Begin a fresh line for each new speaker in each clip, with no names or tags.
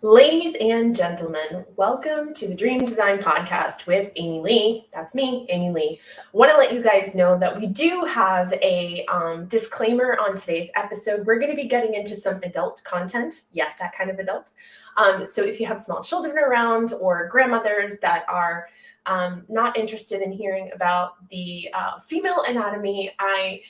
Ladies and gentlemen, welcome to the Dream Design Podcast with Amy Lee. That's me, Amy Lee. Want to let you guys know that we do have a disclaimer on today's episode. We're going to be getting into some adult content. Yes, that kind of adult. So if you have small children around or grandmothers that are not interested in hearing about the female anatomy, I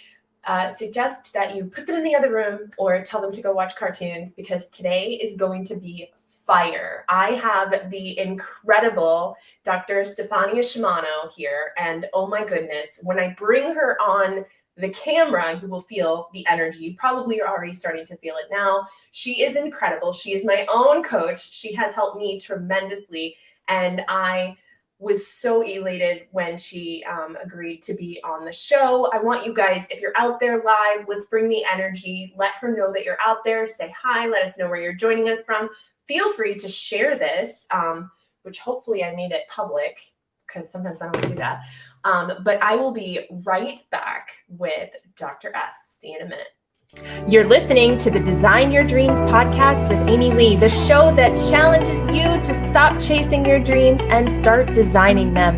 suggest that you put them in the other room or tell them to go watch cartoons because today is going to be fire. I have the incredible Dr. Stephania Sciamano here, and oh my goodness, when I bring her on the camera, you will feel the energy. You probably are already starting to feel it now. She is incredible. She is my own coach. She has helped me tremendously, and I was so elated when she agreed to be on the show. I want you guys, if you're out there live, let's bring the energy. Let her know that you're out there. Say hi. Let us know where you're joining us from. Feel free to share this, which hopefully I made it public because sometimes I don't do that. But I will be right back with Dr. S. See you in a minute. You're listening to the Design Your Dreams podcast with Amy Lee, the show that challenges you to stop chasing your dreams and start designing them.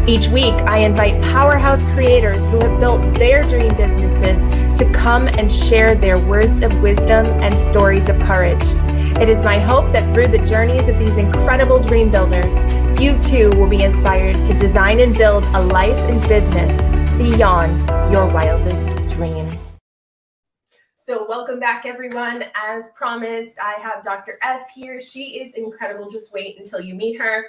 Each week, I invite powerhouse creators who have built their dream businesses to come and share their words of wisdom and stories of courage. It is my hope that through the journeys of these incredible dream builders, you too will be inspired to design and build a life and business beyond your wildest dreams. So welcome back, everyone. As promised, I have Dr. S here. She is incredible. Just wait until you meet her.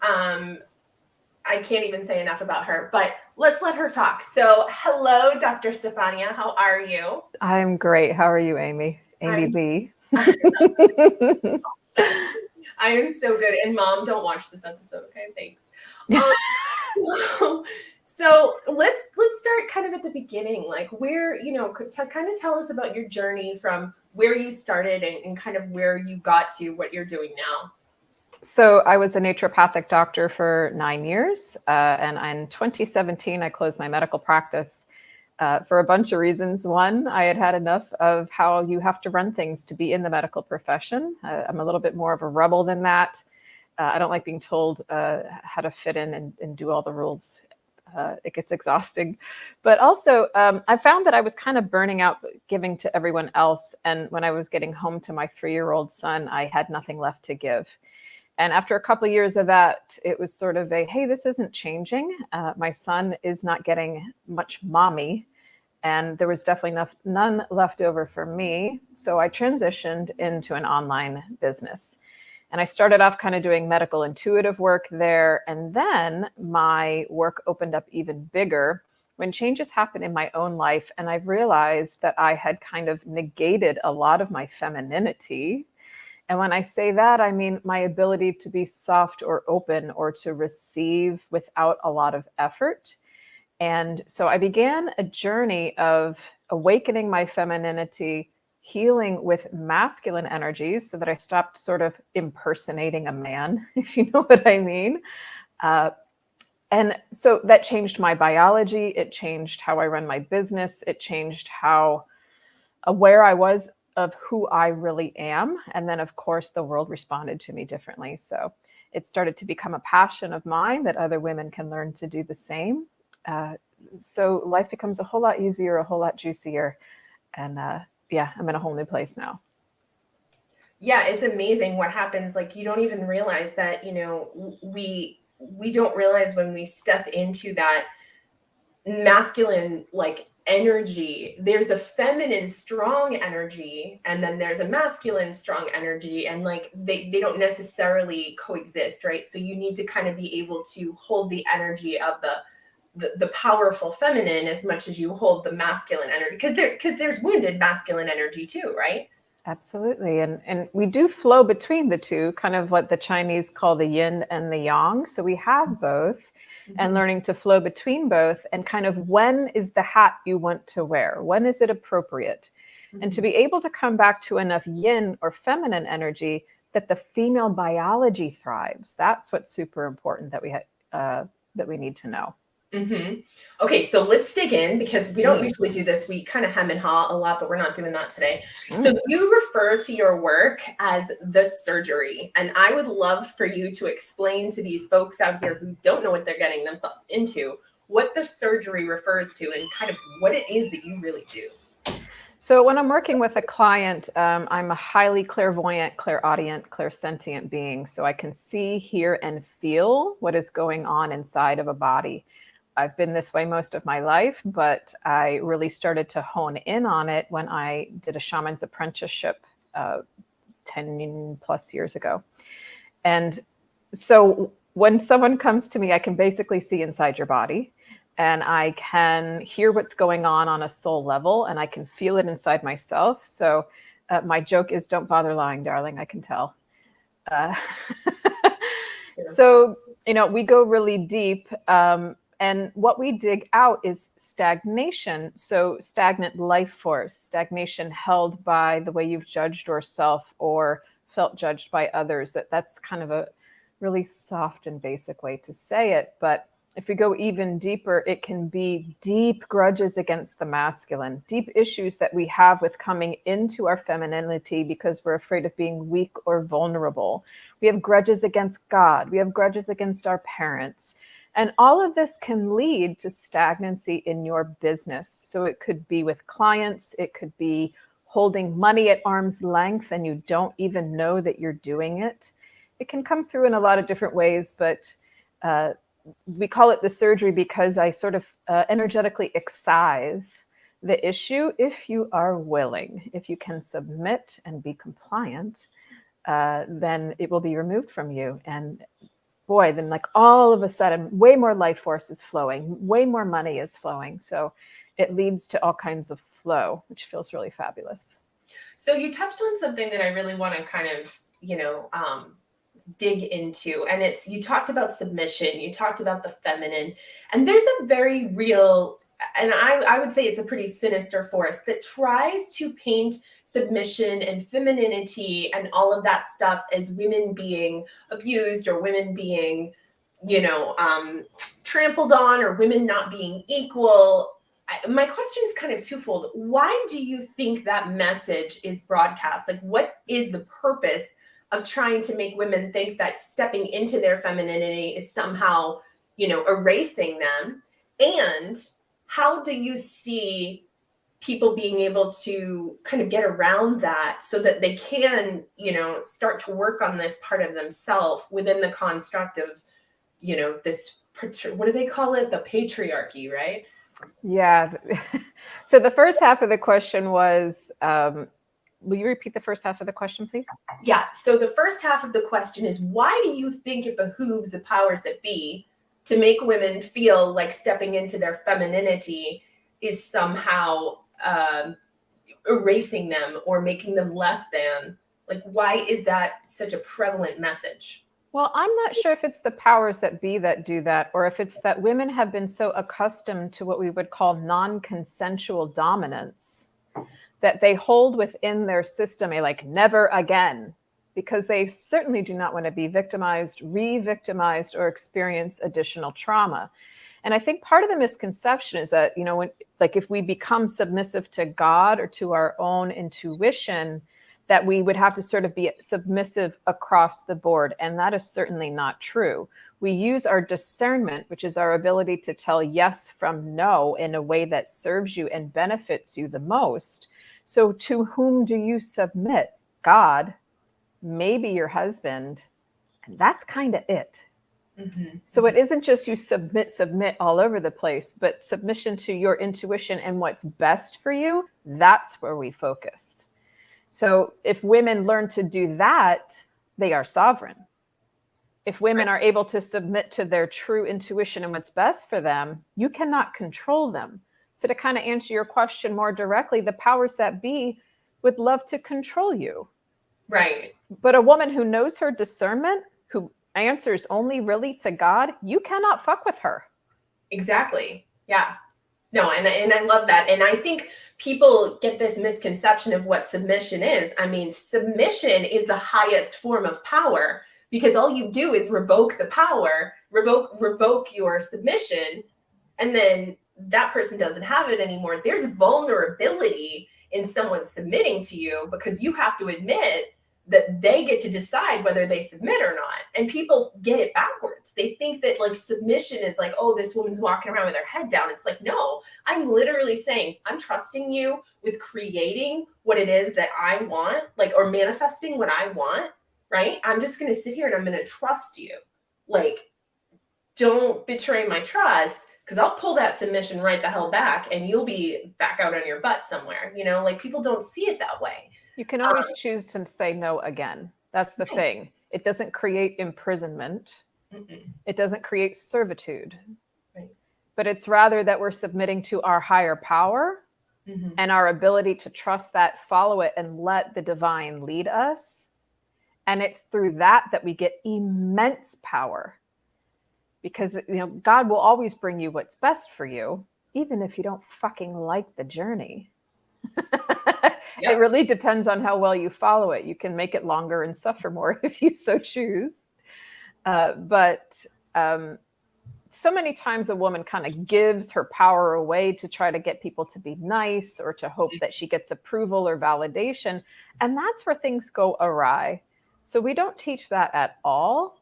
I can't even say enough about her, but let's let her talk. So hello, Dr. Stephania. How are you?
I'm great. How are you, Amy? Amy Lee.
I am so good. And Mom, don't watch this episode, okay? Thanks. So let's start kind of at the beginning, like where, kind of tell us about your journey from where you started and kind of where you got to what you're doing now.
So I was a naturopathic doctor for 9 years. And in 2017, I closed my medical practice for a bunch of reasons. One, I had had enough of how you have to run things to be in the medical profession. I'm a little bit more of a rebel than that. I don't like being told how to fit in and do all the rules. It gets exhausting. But also, I found that I was kind of burning out giving to everyone else. And when I was getting home to my 3-year-old son, I had nothing left to give. And after a couple of years of that, it was sort of a, hey, this isn't changing. My son is not getting much mommy. And there was definitely none left over for me. So I transitioned into an online business. And I started off kind of doing medical intuitive work there. And then my work opened up even bigger when changes happened in my own life. And I realized that I had kind of negated a lot of my femininity. And when I say that, I mean my ability to be soft or open or to receive without a lot of effort. And so I began a journey of awakening my femininity, healing with masculine energies so that I stopped sort of impersonating a man, if you know what I mean. And so that changed my biology. It changed how I run my business. It changed how aware I was of who I really am. And then, of course, the world responded to me differently. So it started to become a passion of mine that other women can learn to do the same. So life becomes a whole lot easier, a whole lot juicier. And yeah, I'm in a whole new place now.
Yeah, it's amazing what happens. Like, you don't even realize that, we don't realize when we step into that masculine, like, energy, there's a feminine strong energy, and then there's a masculine strong energy, and like they don't necessarily coexist, right? So you need to kind of be able to hold the energy of the powerful feminine as much as you hold the masculine energy, because there's wounded masculine energy too, right?
Absolutely. And we do flow between the two, kind of what the Chinese call the yin and the yang. So we have both, and learning to flow between both, and kind of when is the hat you want to wear? When is it appropriate? And to be able to come back to enough yin or feminine energy that the female biology thrives. That's what's super important that we need to know.
Mm-hmm. Okay, so let's dig in because we don't usually do this. We kind of hem and haw a lot, but we're not doing that today. So you refer to your work as the surgery, and I would love for you to explain to these folks out here who don't know what they're getting themselves into, what the surgery refers to and kind of what it is that you really do.
So when I'm working with a client, I'm a highly clairvoyant, clairaudient, clairsentient being. So I can see, hear, and feel what is going on inside of a body. I've been this way most of my life, but I really started to hone in on it when I did a shaman's apprenticeship 10 plus years ago. And so when someone comes to me, I can basically see inside your body. And I can hear what's going on a soul level, and I can feel it inside myself. So my joke is, don't bother lying, darling, I can tell. So, we go really deep. And what we dig out is stagnation. So stagnant life force, stagnation held by the way you've judged yourself or felt judged by others. That's kind of a really soft and basic way to say it. But if we go even deeper, it can be deep grudges against the masculine, deep issues that we have with coming into our femininity because we're afraid of being weak or vulnerable. We have grudges against God. We have grudges against our parents. And all of this can lead to stagnancy in your business. So it could be with clients. It could be holding money at arm's length and you don't even know that you're doing it. It can come through in a lot of different ways, but we call it the surgery because I sort of energetically excise the issue if you are willing. If you can submit and be compliant, then it will be removed from you. And boy, then like all of a sudden, way more life force is flowing, way more money is flowing. So it leads to all kinds of flow, which feels really fabulous.
So you touched on something that I really want to kind of, dig into, and it's, you talked about submission, you talked about the feminine, and there's a very real, and I would say it's a pretty sinister force that tries to paint submission and femininity and all of that stuff as women being abused or women being, trampled on or women not being equal. My question is kind of twofold. Why do you think that message is broadcast? Like, what is the purpose of trying to make women think that stepping into their femininity is somehow, erasing them? And how do you see people being able to kind of get around that so that they can, start to work on this part of themselves within the construct of, this, what do they call it? The patriarchy, right?
Yeah. So the first half of the question was, will you repeat the first half of the question, please?
Yeah. So the first half of the question is, why do you think it behooves the powers that be to make women feel like stepping into their femininity is somehow erasing them or making them less than? Like, why is that such a prevalent message?
Well, I'm not sure if it's the powers that be that do that, or if it's that women have been so accustomed to what we would call non-consensual dominance that they hold within their system a like never again, because they certainly do not want to be victimized, re-victimized, or experience additional trauma. And I think part of the misconception is that, if we become submissive to God or to our own intuition, that we would have to sort of be submissive across the board. And that is certainly not true. We use our discernment, which is our ability to tell yes from no in a way that serves you and benefits you the most. So to whom do you submit? God, maybe your husband, and that's kind of it. Mm-hmm. So it isn't just you submit all over the place, but submission to your intuition and what's best for you, that's where we focus. So if women learn to do that, they are sovereign. If women are able to submit to their true intuition and what's best for them, you cannot control them. So to kind of answer your question more directly, the powers that be would love to control you.
Right.
But a woman who knows her discernment, who answers only really to God, you cannot fuck with her.
Exactly. Yeah. No, and I love that. And I think people get this misconception of what submission is. I mean, submission is the highest form of power because all you do is revoke the power, revoke your submission, and then that person doesn't have it anymore, there's vulnerability in someone submitting to you, because you have to admit that they get to decide whether they submit or not. And people get it backwards. They think that like submission is like, oh, this woman's walking around with her head down. It's like, no, I'm literally saying, I'm trusting you with creating what it is that I want, like, or manifesting what I want, right? I'm just going to sit here and I'm going to trust you. Like, don't betray my trust, because I'll pull that submission right the hell back and you'll be back out on your butt somewhere. You know, like, people don't see it that way.
You can always choose to say no again. That's the thing. It doesn't create imprisonment. It doesn't create servitude.
Right.
But it's rather that we're submitting to our higher power and our ability to trust that, follow it, and let the divine lead us. And it's through that that we get immense power. Because, you know, God will always bring you what's best for you, even if you don't fucking like the journey. It really depends on how well you follow it. You can make it longer and suffer more if you so choose. But so many times a woman kind of gives her power away to try to get people to be nice, or to hope that she gets approval or validation. And that's where things go awry. So we don't teach that at all.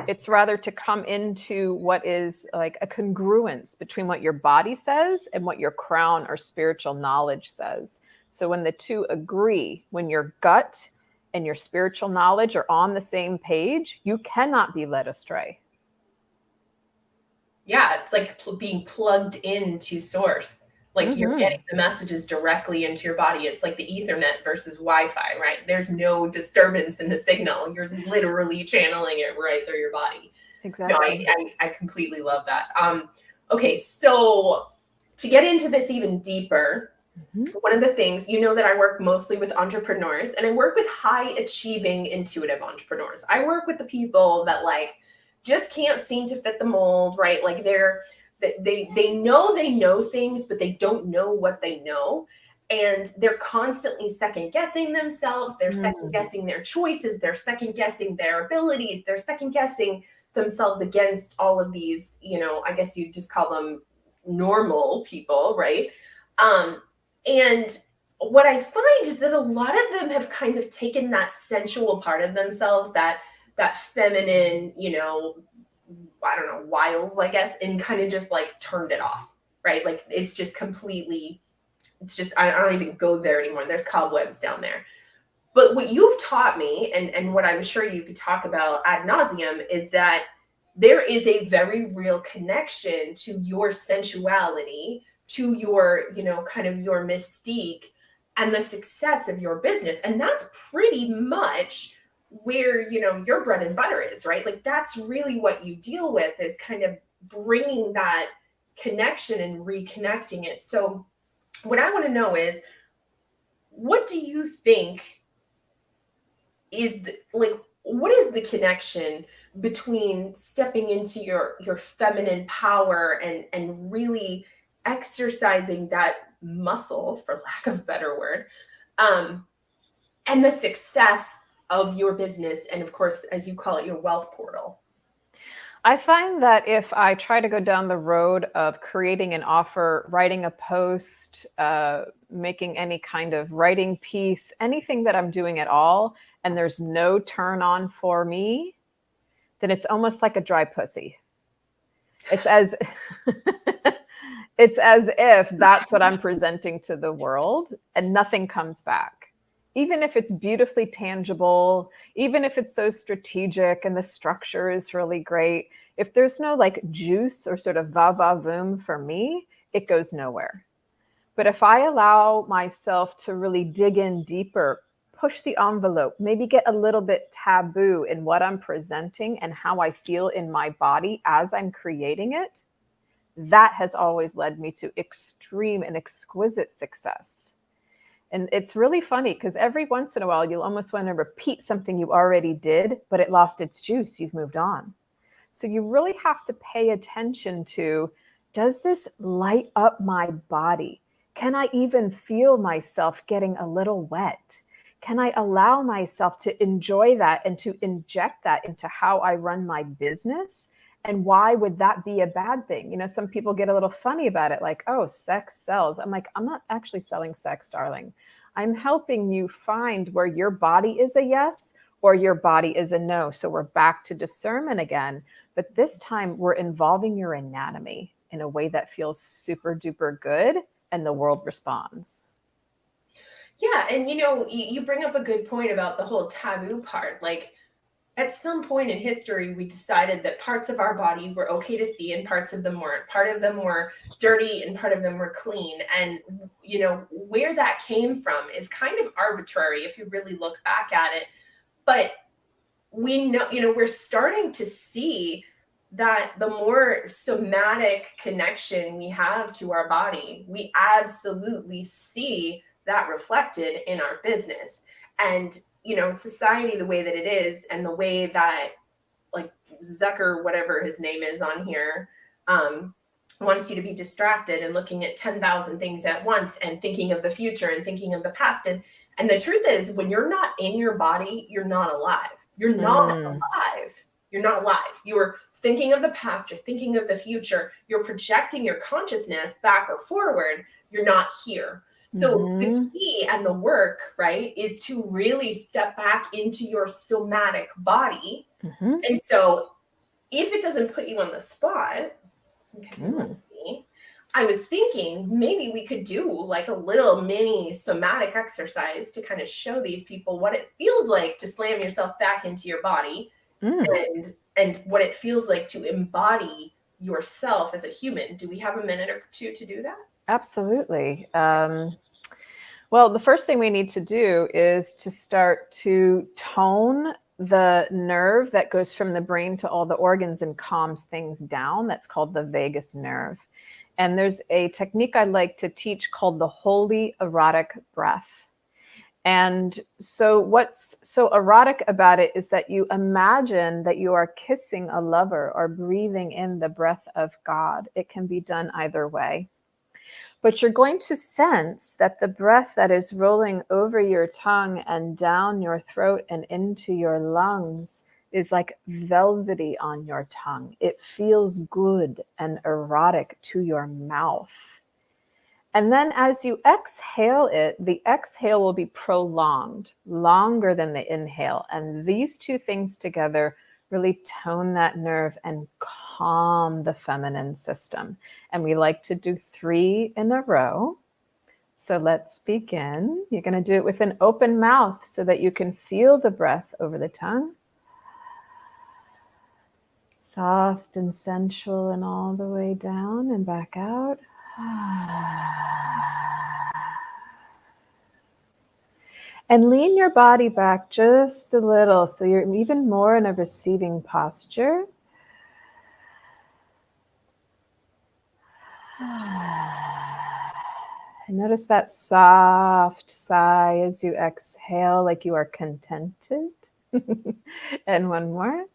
It's rather to come into what is like a congruence between what your body says and what your crown or spiritual knowledge says. So when the two agree, when your gut and your spiritual knowledge are on the same page, you cannot be led astray.
Yeah, it's like being plugged into source. Like, you're getting the messages directly into your body. It's like the Ethernet versus Wi-Fi, right? There's no disturbance in the signal. You're literally channeling it right through your body.
Exactly.
No, I completely love that. Okay, so to get into this even deeper, one of the things, you know, that I work mostly with entrepreneurs, and I work with high achieving intuitive entrepreneurs. I work with the people that like just can't seem to fit the mold, right? Like they know things, but they don't know what they know. And they're constantly second guessing themselves. They're second guessing their choices. They're second guessing their abilities. They're second guessing themselves against all of these, you know, I guess you just call them normal people, right? And what I find is that a lot of them have kind of taken that sensual part of themselves, that feminine, you know, I don't know, wiles, I guess, and kind of just like turned it off, right? Like, it's just completely, it's just, I don't even go there anymore. There's cobwebs down there. But what you've taught me, and what I'm sure you could talk about ad nauseum, is that there is a very real connection to your sensuality, to your, you know, kind of your mystique and the success of your business. And that's pretty much where, you know, your bread and butter is, right? Like, that's really what you deal with, is kind of bringing that connection and reconnecting it. So what I want to know is, what do you think is what is the connection between stepping into your feminine power and really exercising that muscle, for lack of a better word, and the success of your business, and of course, as you call it, your wealth portal?
I find that if I try to go down the road of creating an offer, writing a post, making any kind of writing piece, anything that I'm doing at all, and there's no turn on for me, then it's almost like a dry pussy. It's as it's as if that's what I'm presenting to the world and nothing comes back. Even if it's beautifully tangible, even if it's so strategic and the structure is really great, if there's no like juice or sort of va-va-voom for me, it goes nowhere. But if I allow myself to really dig in deeper, push the envelope, maybe get a little bit taboo in what I'm presenting and how I feel in my body as I'm creating it, that has always led me to extreme and exquisite success. And it's really funny because every once in a while, you'll almost want to repeat something you already did, but it lost its juice. You've moved on. So you really have to pay attention to, does this light up my body? Can I even feel myself getting a little wet? Can I allow myself to enjoy that and to inject that into how I run my business And why would that be a bad thing? You know, some people get a little funny about it, like, oh, sex sells. I'm like, I'm not actually selling sex, darling. I'm helping you find where your body is a yes or your body is a no. So we're back to discernment again. But this time we're involving your anatomy in a way that feels super duper good, and the world responds.
Yeah. And, you bring up a good point about the whole taboo part. Like, at some point in history, we decided that parts of our body were okay to see and parts of them weren't. Part of them were dirty and part of them were clean. And, where that came from is kind of arbitrary if you really look back at it. But we know, we're starting to see that the more somatic connection we have to our body, we absolutely see that reflected in our business. And, society, the way that it is, and the way that, like, Zucker, whatever his name is on here, wants you to be distracted and looking at 10,000 things at once and thinking of the future and thinking of the past. And the truth is, when you're not in your body, you're not alive. You're not alive. You're not alive. You're thinking of the past. You're thinking of the future. You're projecting your consciousness back or forward. You're not here. So the key and the work, right, is to really step back into your somatic body. And so if it doesn't put you on the spot, because you like me, I was thinking maybe we could do like a little mini somatic exercise to kind of show these people what it feels like to slam yourself back into your body and what it feels like to embody yourself as a human. Do we have a minute or two to do that?
Absolutely. Well, the first thing we need to do is to start to tone the nerve that goes from the brain to all the organs and calms things down. That's called the vagus nerve. And there's a technique I like to teach called the holy erotic breath. And so what's so erotic about it is that you imagine that you are kissing a lover or breathing in the breath of God. It can be done either way. But you're going to sense that the breath that is rolling over your tongue and down your throat and into your lungs is like velvety on your tongue. It feels good and erotic to your mouth. And then as you exhale it, the exhale will be prolonged, longer than the inhale. And these two things together really tone that nerve and calm the feminine system. And we like to do 3 in a row. So let's begin. You're going to do it with an open mouth so that you can feel the breath over the tongue. Soft and sensual and all the way down and back out. And lean your body back just a little so you're even more in a receiving posture. And notice that soft sigh as you exhale, like you are contented. And one more.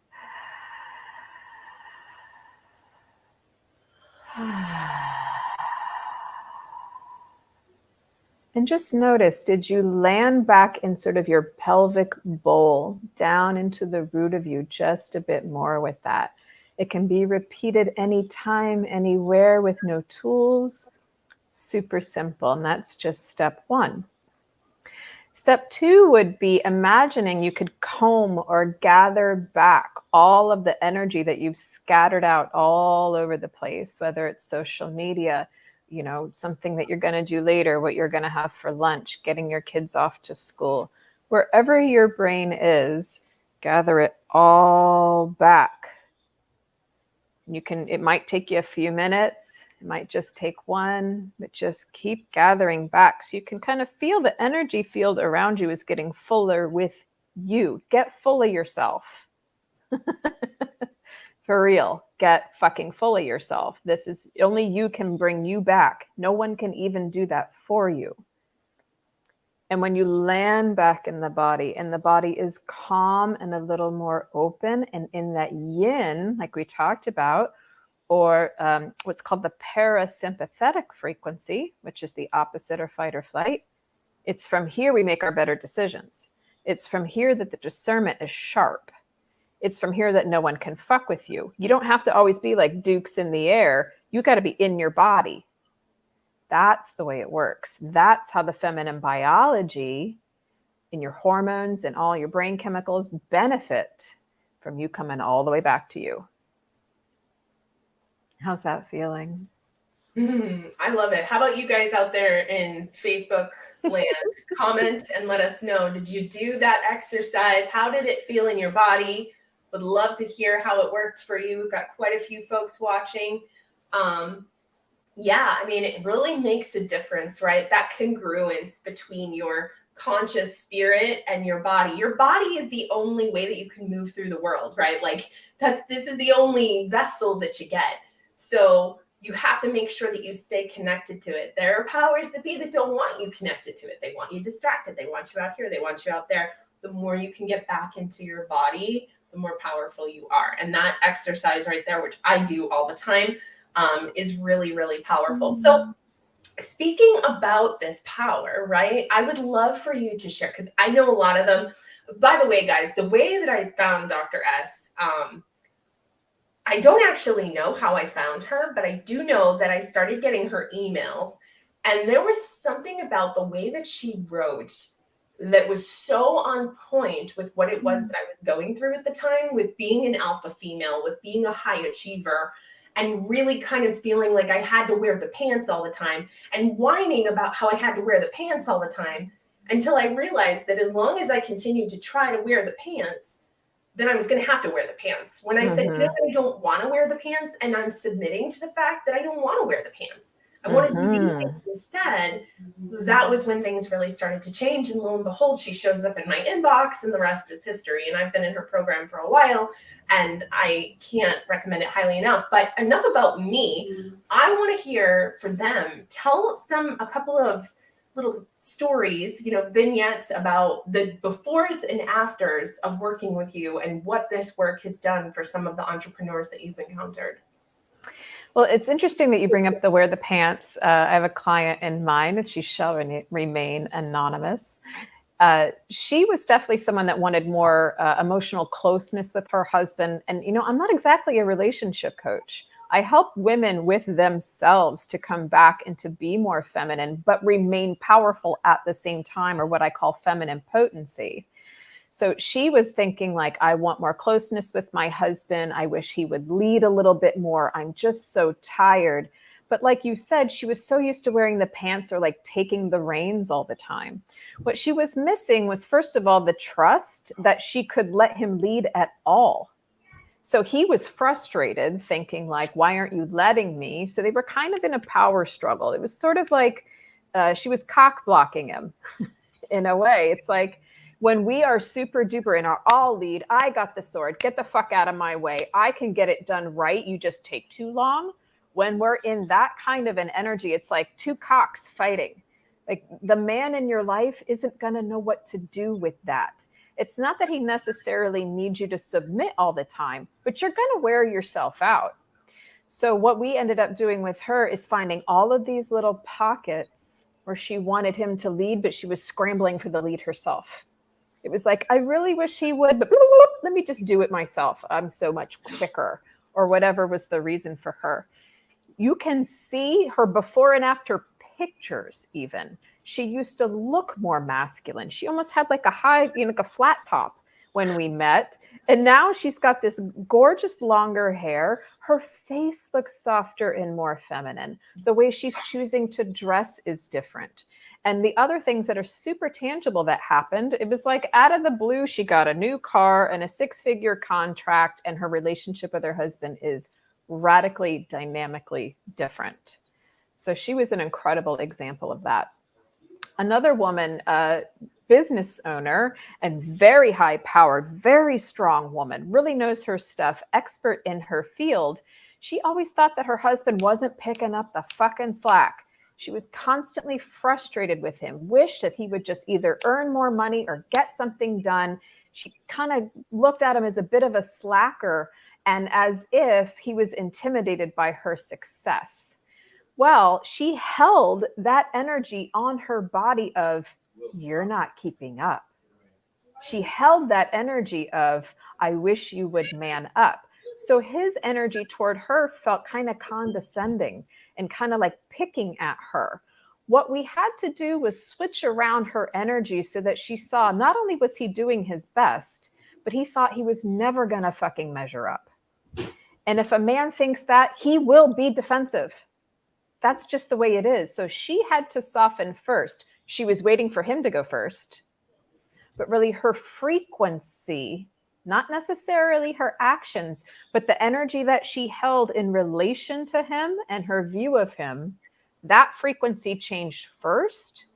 And just notice, did you land back in sort of your pelvic bowl, down into the root of you just a bit more with that? It can be repeated anytime, anywhere with no tools. Super simple. And that's just step 1. Step 2 would be imagining you could comb or gather back all of the energy that you've scattered out all over the place, whether it's social media, something that you're going to do later, what you're going to have for lunch, getting your kids off to school. Wherever your brain is, gather it all back. It might take you a few minutes. It might just take 1, but just keep gathering back so you can kind of feel the energy field around you is getting fuller with you. Get full of yourself. For real, get fucking full of yourself. This is only you can bring you back. No one can even do that for you. And when you land back in the body and the body is calm and a little more open and in that yin, like we talked about, or what's called the parasympathetic frequency, which is the opposite of fight or flight. It's from here we make our better decisions. It's from here that the discernment is sharp. It's from here that no one can fuck with you. You don't have to always be like dukes in the air. You got to be in your body. That's the way it works. That's how the feminine biology in your hormones and all your brain chemicals benefit from you coming all the way back to you. How's that feeling?
I love it. How about you guys out there in Facebook land? Comment and let us know. Did you do that exercise? How did it feel in your body? Would love to hear how it worked for you. We've got quite a few folks watching. Yeah, I mean, it really makes a difference, right? That congruence between your conscious spirit and your body. Your body is the only way that you can move through the world, right? Like this is the only vessel that you get. So you have to make sure that you stay connected to it. There are powers that be that don't want you connected to it. They want you distracted. They want you out here. They want you out there. The more you can get back into your body, the more powerful you are. And that exercise right there, which I do all the time, is really, really powerful. So speaking about this power, right, I would love for you to share, because I know a lot of them. By the way, guys, the way that I found Dr. S, I don't actually know how I found her, but I do know that I started getting her emails, and there was something about the way that she wrote that was so on point with what it was that I was going through at the time, with being an alpha female, with being a high achiever, and really kind of feeling like I had to wear the pants all the time and whining about how I had to wear the pants all the time, until I realized that as long as I continued to try to wear the pants, then I was going to have to wear the pants. When I said, no, I don't want to wear the pants, and I'm submitting to the fact that I don't want to wear the pants, I want to do these things instead, that was when things really started to change. And lo and behold, she shows up in my inbox, and the rest is history. And I've been in her program for a while, and I can't recommend it highly enough. But enough about me. I want to hear for them. Tell a couple of little stories, vignettes about the befores and afters of working with you, and what this work has done for some of the entrepreneurs that you've encountered.
Well, it's interesting that you bring up the wear the pants. I have a client in mind, and she shall remain anonymous. She was definitely someone that wanted more emotional closeness with her husband. And, I'm not exactly a relationship coach. I help women with themselves to come back and to be more feminine, but remain powerful at the same time, or what I call feminine potency. So she was thinking like, I want more closeness with my husband. I wish he would lead a little bit more. I'm just so tired. But like you said, she was so used to wearing the pants or like taking the reins all the time. What she was missing was, first of all, the trust that she could let him lead at all. So he was frustrated, thinking like, why aren't you letting me? So they were kind of in a power struggle. It was sort of like she was cock blocking him in a way. It's like, when we are super duper in our all lead, I got the sword, get the fuck out of my way, I can get it done right, you just take too long. When we're in that kind of an energy, it's like two cocks fighting. Like, the man in your life isn't going to know what to do with that. It's not that he necessarily needs you to submit all the time, but you're going to wear yourself out. So what we ended up doing with her is finding all of these little pockets where she wanted him to lead, but she was scrambling for the lead herself. It was like, I really wish he would, but let me just do it myself. I'm so much quicker, or whatever was the reason for her. You can see her before and after pictures even. She used to look more masculine. She almost had like a high, like a flat top when we met. And now she's got this gorgeous longer hair. Her face looks softer and more feminine. The way she's choosing to dress is different. And the other things that are super tangible that happened, it was like out of the blue, she got a new car and a 6-figure contract, and her relationship with her husband is radically, dynamically different. So she was an incredible example of that. Another woman, business owner, and very high powered, very strong woman, really knows her stuff, expert in her field. She always thought that her husband wasn't picking up the fucking slack. She was constantly frustrated with him, wished that he would just either earn more money or get something done. She kind of looked at him as a bit of a slacker, and as if he was intimidated by her success. Well, she held that energy on her body of, you're not keeping up. She held that energy of, I wish you would man up. So his energy toward her felt kind of condescending and kind of like picking at her. What we had to do was switch around her energy so that she saw not only was he doing his best, but he thought he was never going to fucking measure up. And if a man thinks that, he will be defensive. That's just the way it is. So she had to soften first. She was waiting for him to go first, but really her frequency, not necessarily her actions, but the energy that she held in relation to him and her view of him, that frequency changed first.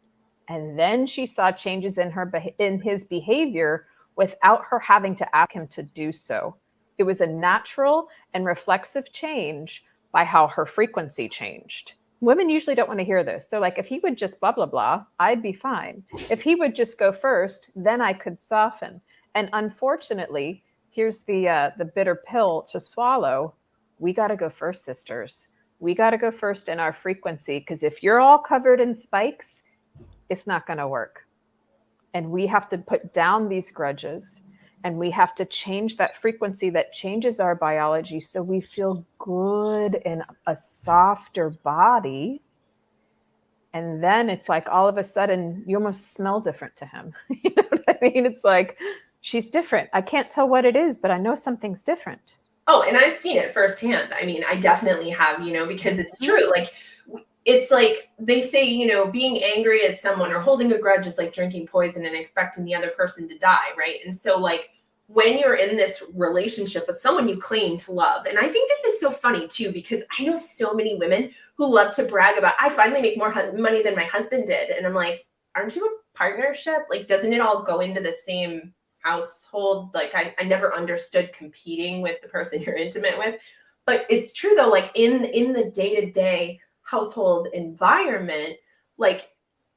And then she saw changes in his behavior without her having to ask him to do so. It was a natural and reflexive change by how her frequency changed. Women usually don't want to hear this. They're like, if he would just blah, blah, blah, I'd be fine. If he would just go first, then I could soften. And unfortunately, here's the bitter pill to swallow. We got to go first, sisters. We got to go first in our frequency, because if you're all covered in spikes, it's not going to work. And we have to put down these grudges, and we have to change that frequency that changes our biology so we feel good in a softer body. And then it's like all of a sudden you almost smell different to him. You know what I mean? It's like, she's different. I can't tell what it is, but I know something's different.
Oh, and I've seen it firsthand. I mean, I definitely have, because it's true. Like, it's like they say, being angry at someone or holding a grudge is like drinking poison and expecting the other person to die, right? And so, like, when you're in this relationship with someone you claim to love, and I think this is so funny too, because I know so many women who love to brag about, I finally make more money than my husband did. And I'm like, aren't you a partnership? Like, doesn't it all go into the same household? Like, I never understood competing with the person you're intimate with. But it's true though, like in the day-to-day household environment, like,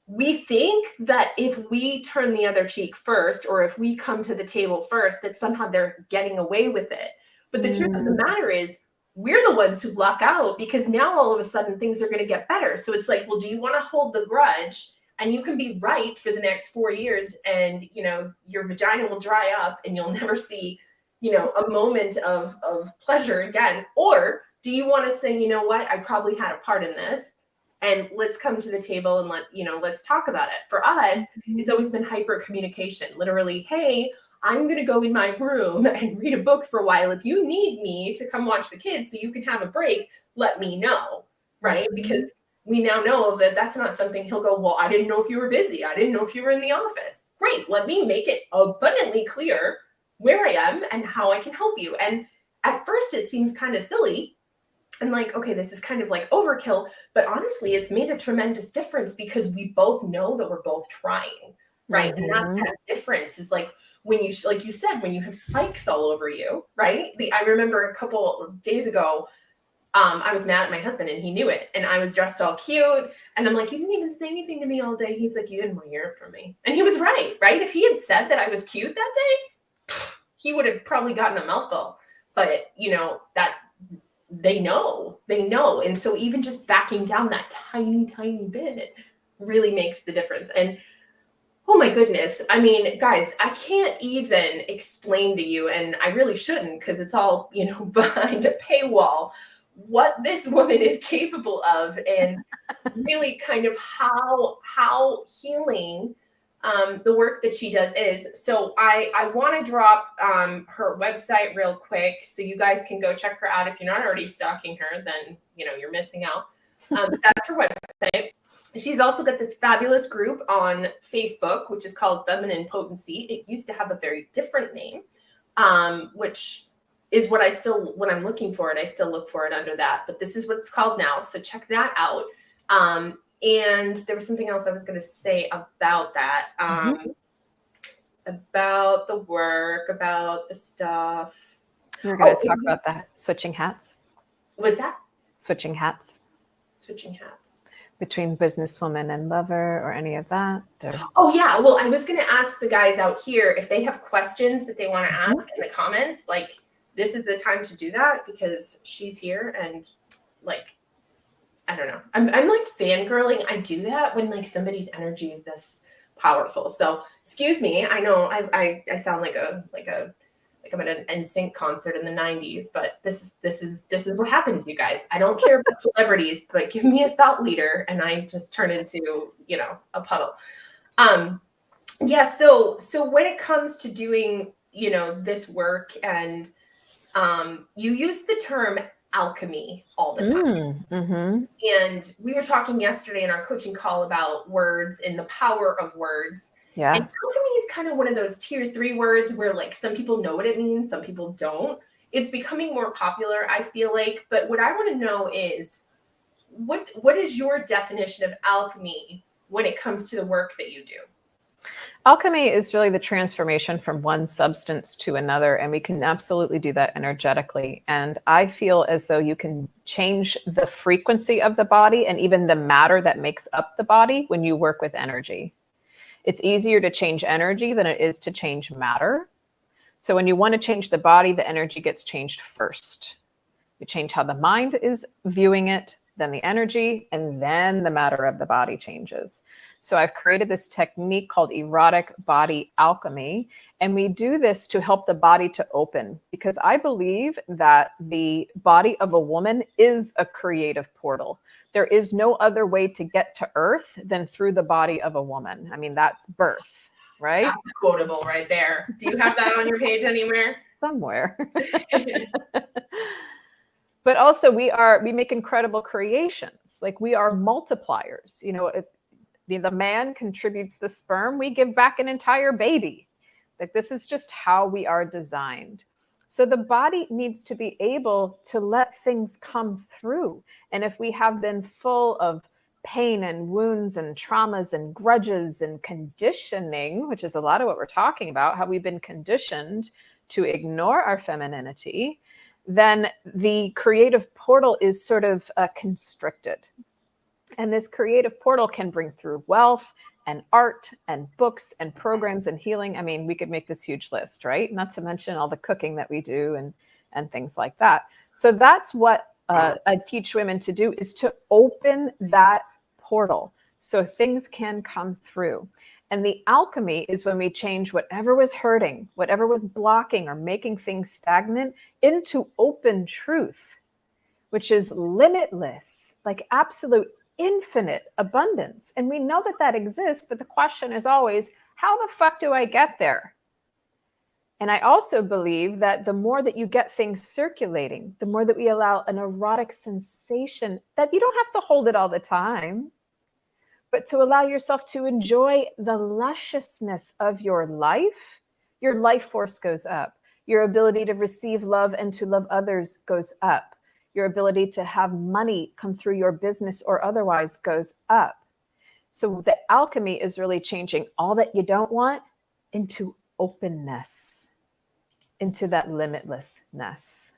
we think that if we turn the other cheek first, or if we come to the table first, that somehow they're getting away with it. But the truth of the matter is, we're the ones who luck out, because now all of a sudden things are going to get better. So it's like, well, do you want to hold the grudge? And you can be right for the next 4 years, and your vagina will dry up and you'll never see a moment of pleasure again. Or do you want to say, you know what, I probably had a part in this, and let's come to the table and let's talk about it. For us, it's always been hyper communication. Literally, hey, I'm going to go in my room and read a book for a while. If you need me to come watch the kids so you can have a break, let me know, right? Because we now know that that's not something he'll go, well, I didn't know if you were busy. I didn't know if you were in the office. Great. Let me make it abundantly clear where I am and how I can help you. And at first it seems kind of silly. I'm like, okay, this is kind of like overkill, but honestly, it's made a tremendous difference, because we both know that we're both trying, right? And that's that difference, is like when you, like you said, when you have spikes all over you, right? I remember a couple of days ago, I was mad at my husband and he knew it, and I was dressed all cute, and I'm like, you didn't even say anything to me all day. He's like, you didn't want to hear it from me. And he was right? If he had said that I was cute that day, he would have probably gotten a mouthful. But that they know. And so even just backing down that tiny bit really makes the difference. And oh my goodness, I mean, guys, I can't even explain to you, and I really shouldn't, because it's all behind a paywall, what this woman is capable of, and really kind of how healing the work that she does is. So I want to drop her website real quick so you guys can go check her out. If you're not already stalking her, then you're missing out. That's her website. She's also got this fabulous group on Facebook, which is called Feminine Potency. It used to have a very different name, which is what when I'm looking for it, I still look for it under that. But this is what it's called now. So check that out. And there was something else I was going to say about that, about the work, about the stuff.
You're going to talk about that. Switching hats.
What's that?
Switching hats.
Switching hats.
Between businesswoman and lover, or any of that? Or...
Oh, yeah. Well, I was going to ask the guys out here if they have questions that they want to ask in the comments. Like, this is the time to do that, because she's here, and like, I don't know. I'm like fangirling. I do that when like somebody's energy is this powerful. So excuse me, I know I sound like I'm at an NSYNC concert in the 90s, but this is what happens, you guys. I don't care about celebrities, but give me a thought leader and I just turn into, a puddle. Yeah, so when it comes to doing, this work, and you use the term alchemy all the time.
Mm-hmm.
And we were talking yesterday in our coaching call about words and the power of words.
Yeah.
And alchemy is kind of one of those tier 3 words where like some people know what it means, some people don't. It's becoming more popular, I feel like. But what I want to know is what is your definition of alchemy when it comes to the work that you do?
Alchemy is really the transformation from one substance to another, and we can absolutely do that energetically. And I feel as though you can change the frequency of the body and even the matter that makes up the body when you work with energy. It's easier to change energy than it is to change matter. So when you want to change the body, the energy gets changed first. You change how the mind is viewing it, then the energy, and then the matter of the body changes. So I've created this technique called Erotic Body Alchemy, and we do this to help the body to open, because I believe that the body of a woman is a creative portal. There is no other way to get to Earth than through the body of a woman. I mean, that's birth, right?
That's quotable right there. Do you have that on your page anywhere?
Somewhere. But also we make incredible creations. Like, we are multipliers. If the man contributes the sperm, we give back an entire baby. Like, this is just how we are designed. So the body needs to be able to let things come through. And if we have been full of pain and wounds and traumas and grudges and conditioning, which is a lot of what we're talking about, how we've been conditioned to ignore our femininity, then the creative portal is sort of constricted. And this creative portal can bring through wealth and art and books and programs and healing. I mean, we could make this huge list, right? Not to mention all the cooking that we do and things like that. So that's what I teach women to do, is to open that portal so things can come through. And the alchemy is when we change whatever was hurting, whatever was blocking or making things stagnant, into open truth, which is limitless, like absolute infinite abundance. And we know that that exists, but the question is always, how the fuck do I get there? And I also believe that the more that you get things circulating, the more that we allow an erotic sensation, that you don't have to hold it all the time, but to allow yourself to enjoy the lusciousness of your life force goes up. Your ability to receive love and to love others goes up. Your ability to have money come through your business or otherwise goes up. So the alchemy is really changing all that you don't want into openness, into that limitlessness.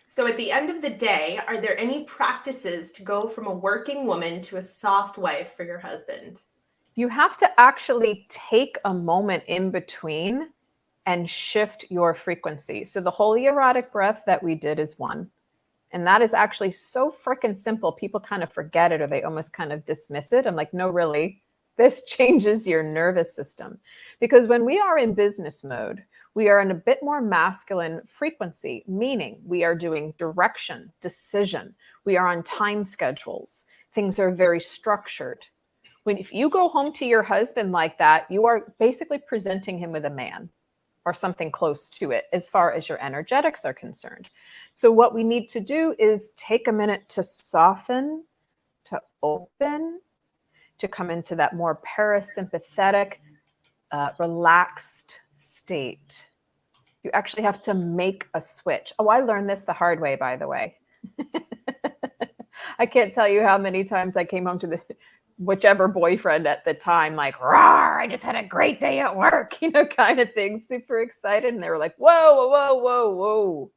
So at the end of the day, are there any practices to go from a working woman to a soft wife for your husband?
You have to actually take a moment in between and shift your frequency. So the holy erotic breath that we did is one. And that is actually so freaking simple. People kind of forget it, or they almost kind of dismiss it. I'm like, no, really, this changes your nervous system. Because when we are in business mode, we are in a bit more masculine frequency, meaning we are doing direction, decision. We are on time schedules. Things are very structured. If you go home to your husband like that, you are basically presenting him with a man or something close to it as far as your energetics are concerned. So what we need to do is take a minute to soften, to open, to come into that more parasympathetic, relaxed state. You actually have to make a switch. Oh, I learned this the hard way, by the way. I can't tell you how many times I came home to whichever boyfriend at the time, like, rawr, I just had a great day at work, kind of thing, super excited. And they were like, whoa, whoa, whoa, whoa, whoa.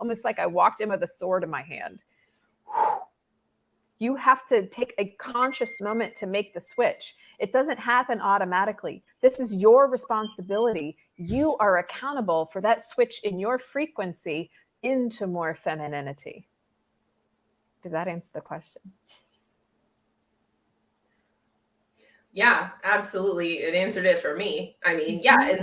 Almost like I walked in with a sword in my hand. You have to take a conscious moment to make the switch. It doesn't happen automatically. This is your responsibility. You are accountable for that switch in your frequency into more femininity. Did that answer the question?
Yeah, absolutely. It answered it for me. I mean, yeah,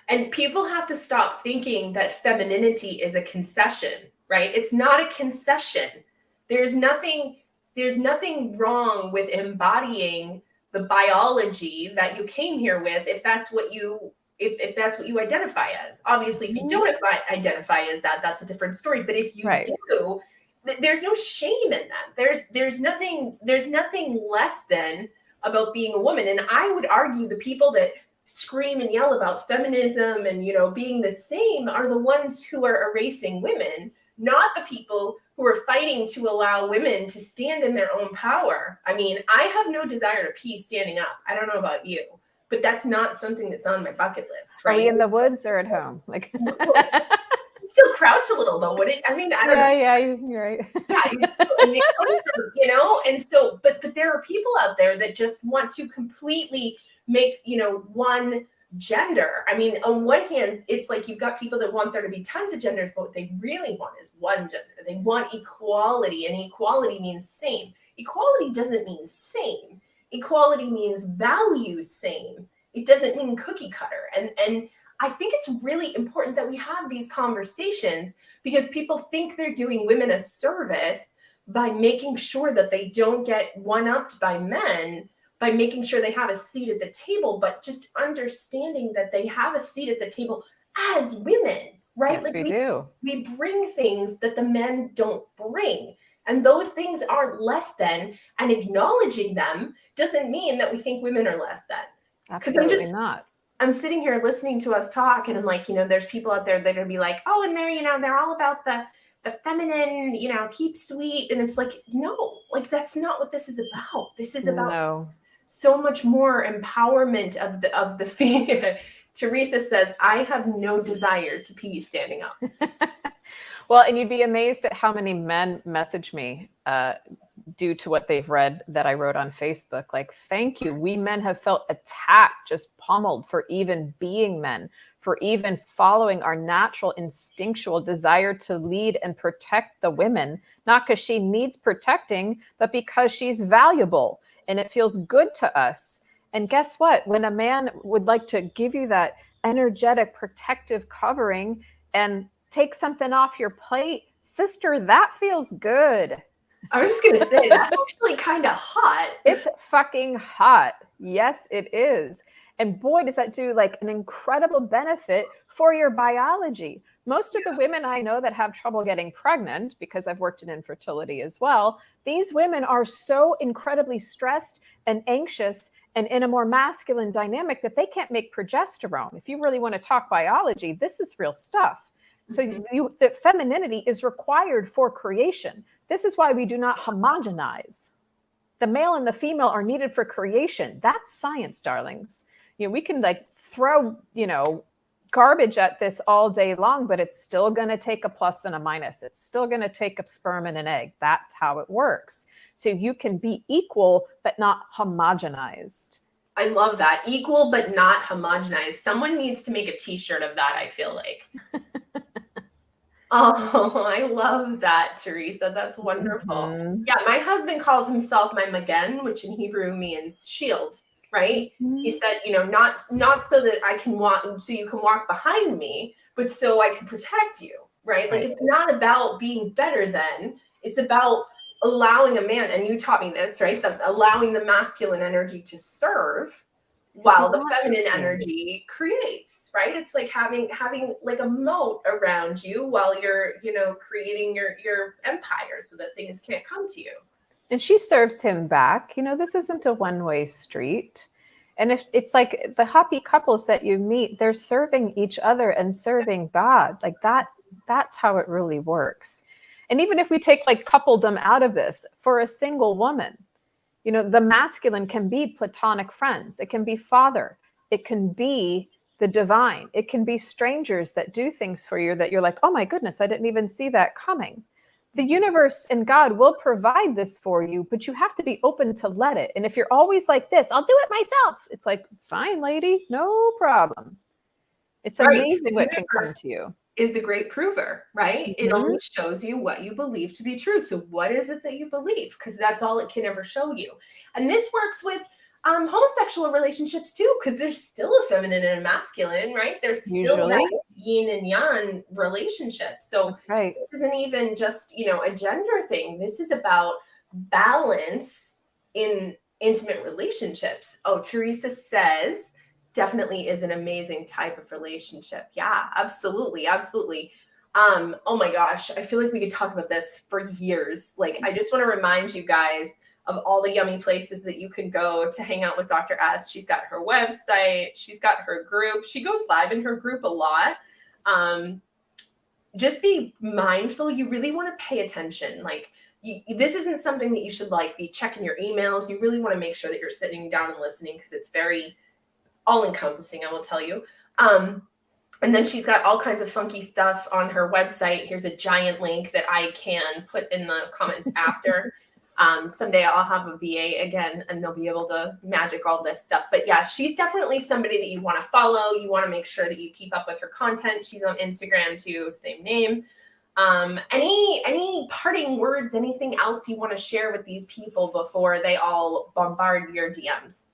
and people have to stop thinking that femininity is a concession, right? It's not a concession. There's nothing there's nothing wrong with embodying the biology that you came here with if that's what you if that's what you identify as. Obviously, if you don't identify as that, that's a different story. But if you
Right.
do, there's no shame in that. There's nothing less than about being a woman. And I would argue the people that scream and yell about feminism and, being the same are the ones who are erasing women, not the people who are fighting to allow women to stand in their own power. I mean, I have no desire to pee standing up. I don't know about you, but that's not something that's on my bucket list, right?
Are we in the woods or at home? Like,
still crouch a little though, would it? I mean, I don't know.
yeah, you're right.
Yeah, and so, but there are people out there that just want to completely make, one gender. I mean, on one hand, it's like you've got people that want there to be tons of genders, but what they really want is one gender. They want equality, and equality means same. Equality doesn't mean same. Equality means value same. It doesn't mean cookie cutter. And I think it's really important that we have these conversations because people think they're doing women a service by making sure that they don't get one-upped by men, by making sure they have a seat at the table, but just understanding that they have a seat at the table as women, right?
Yes, we do.
We bring things that the men don't bring. And those things aren't less than, and acknowledging them doesn't mean that we think women are less than.
Absolutely not.
I'm sitting here listening to us talk, and I'm like, there's people out there that are going to be like, oh, and they're all about the feminine, keep sweet. And it's like, no, like, that's not what this is about. This is about so much more empowerment of the female. Teresa says, I have no desire to pee standing up.
Well, and you'd be amazed at how many men message me due to what they've read that I wrote on Facebook. Like, thank you. We men have felt attacked, just pummeled for even being men, for even following our natural instinctual desire to lead and protect the women, not because she needs protecting, but because she's valuable and it feels good to us. And guess what? When a man would like to give you that energetic protective covering and take something off your plate, sister, that feels good.
I was just going to say, that's actually kind of hot.
It's fucking hot. Yes, it is. And boy, does that do like an incredible benefit for your biology. Most of the women I know that have trouble getting pregnant, because I've worked in infertility as well, these women are so incredibly stressed and anxious and in a more masculine dynamic that they can't make progesterone. If you really want to talk biology, this is real stuff. So the femininity is required for creation. This is why we do not homogenize. The male and the female are needed for creation. That's science, darlings. We can like throw, garbage at this all day long, but it's still going to take a plus and a minus. It's still going to take a sperm and an egg. That's how it works. So you can be equal, but not homogenized.
I love that. Equal, but not homogenized. Someone needs to make a t-shirt of that, I feel like. Oh, I love that, Teresa. That's wonderful. Mm-hmm. Yeah, my husband calls himself my magen, which in Hebrew means shield, right? Mm-hmm. He said, not so that I can walk, so you can walk behind me, but so I can protect you, right? Like, it's not about being better than, it's about allowing a man, and you taught me this, right? Allowing the masculine energy to serve while the feminine energy creates, right? It's like having like a moat around you while you're, creating your empire so that things can't come to you.
And she serves him back. This isn't a one-way street. And if it's like the happy couples that you meet, they're serving each other and serving God. Like that's how it really works. And even if we take like coupledom out of this, for a single woman, the masculine can be platonic friends. It can be father. It can be the divine. It can be strangers that do things for you that you're like, oh my goodness, I didn't even see that coming. The universe and God will provide this for you, but you have to be open to let it. And if you're always like this, I'll do it myself. It's like, fine, lady, no problem. It's amazing what can come to you.
Is the great prover, right? Mm-hmm. It only shows you what you believe to be true. So what is it that you believe? Because that's all it can ever show you. And this works with homosexual relationships too, because there's still a feminine and a masculine, right? There's still
Usually.
that yin and yang relationship. So
That's right.
this isn't even just, a gender thing. This is about balance in intimate relationships. Oh, Teresa says definitely is an amazing type of relationship. Yeah, absolutely. Absolutely. Oh my gosh, I feel like we could talk about this for years. Like, I just want to remind you guys of all the yummy places that you can go to hang out with Dr. S. She's got her website, she's got her group. She goes live in her group a lot. Just be mindful. You really want to pay attention. Like, this isn't something that you should be checking your emails. You really want to make sure that you're sitting down and listening, because it's very all-encompassing, I will tell you. And then she's got all kinds of funky stuff on her website. Here's a giant link that I can put in the comments after. Someday I'll have a VA again, and they'll be able to magic all this stuff. But yeah, she's definitely somebody that you want to follow. You want to make sure that you keep up with her content. She's on Instagram too, same name. Any parting words, anything else you want to share with these people before they all bombard your DMs?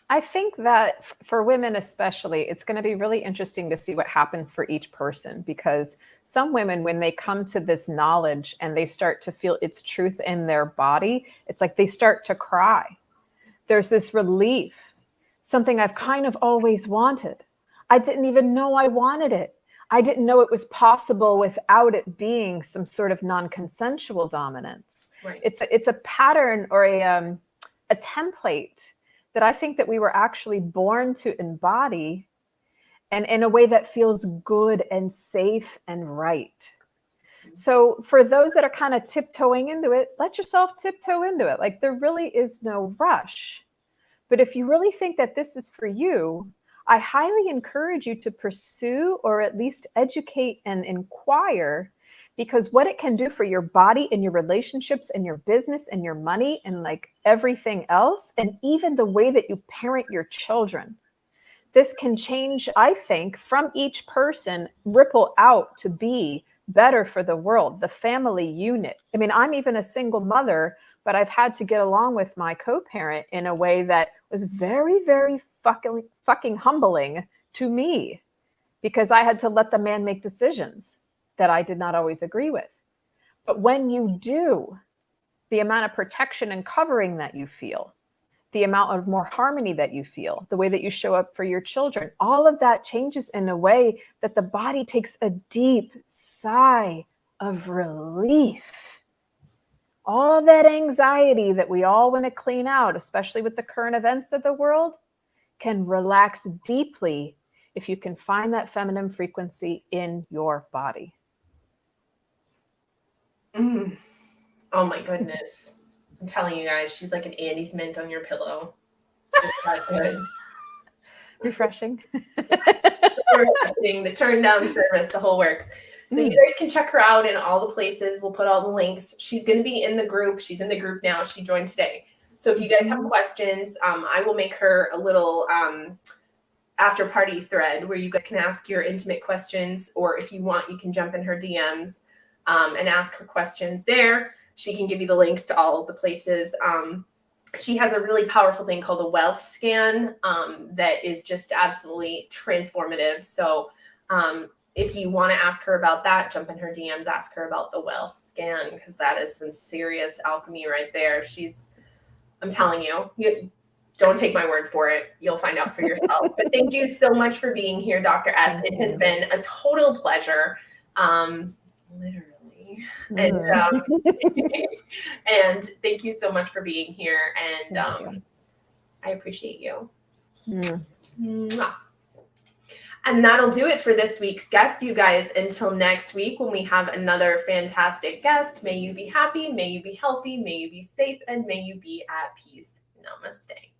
I think that for women especially, it's going to be really interesting to see what happens for each person, because some women, when they come to this knowledge and they start to feel its truth in their body, it's like they start to cry. There's this relief, something I've kind of always wanted. I didn't even know I wanted it. I didn't know it was possible without it being some sort of non-consensual dominance.
Right.
It's a pattern or a template that I think that we were actually born to embody, and in a way that feels good and safe and right. So for those that are kind of tiptoeing into it, let yourself tiptoe into it. Like, there really is no rush. But if you really think that this is for you, I highly encourage you to pursue, or at least educate and inquire, because what it can do for your body and your relationships and your business and your money and like everything else, and even the way that you parent your children, this can change, I think, from each person, ripple out to be better for the world, the family unit. I mean, I'm even a single mother, but I've had to get along with my co-parent in a way that was very, very fucking humbling to me, because I had to let the man make decisions that I did not always agree with. But when you do, the amount of protection and covering that you feel, the amount of more harmony that you feel, the way that you show up for your children, all of that changes in a way that the body takes a deep sigh of relief. All that anxiety that we all want to clean out, especially with the current events of the world, can relax deeply if you can find that feminine frequency in your body.
Oh my goodness. I'm telling you guys, she's like an Andy's mint on your pillow. Just that good.
Refreshing.
Refreshing, the turn down service, the whole works. So you guys can check her out in all the places. We'll put all the links. She's going to be in the group. She's in the group now. She joined today. So if you guys have questions, I will make her a little after party thread where you guys can ask your intimate questions, or if you want, you can jump in her DMs and ask her questions there. She can give you the links to all of the places. She has a really powerful thing called a wealth scan that is just absolutely transformative. So if you want to ask her about that, jump in her DMs, ask her about the wealth scan, because that is some serious alchemy right there. I'm telling you, don't take my word for it. You'll find out for yourself. But thank you so much for being here, Dr. S. It has been a total pleasure. Literally. And thank you so much for being here. And I appreciate you. Mwah. And that'll do it for this week's guest, you guys. Until next week, when we have another fantastic guest, may you be happy, may you be healthy, may you be safe, and may you be at peace. Namaste.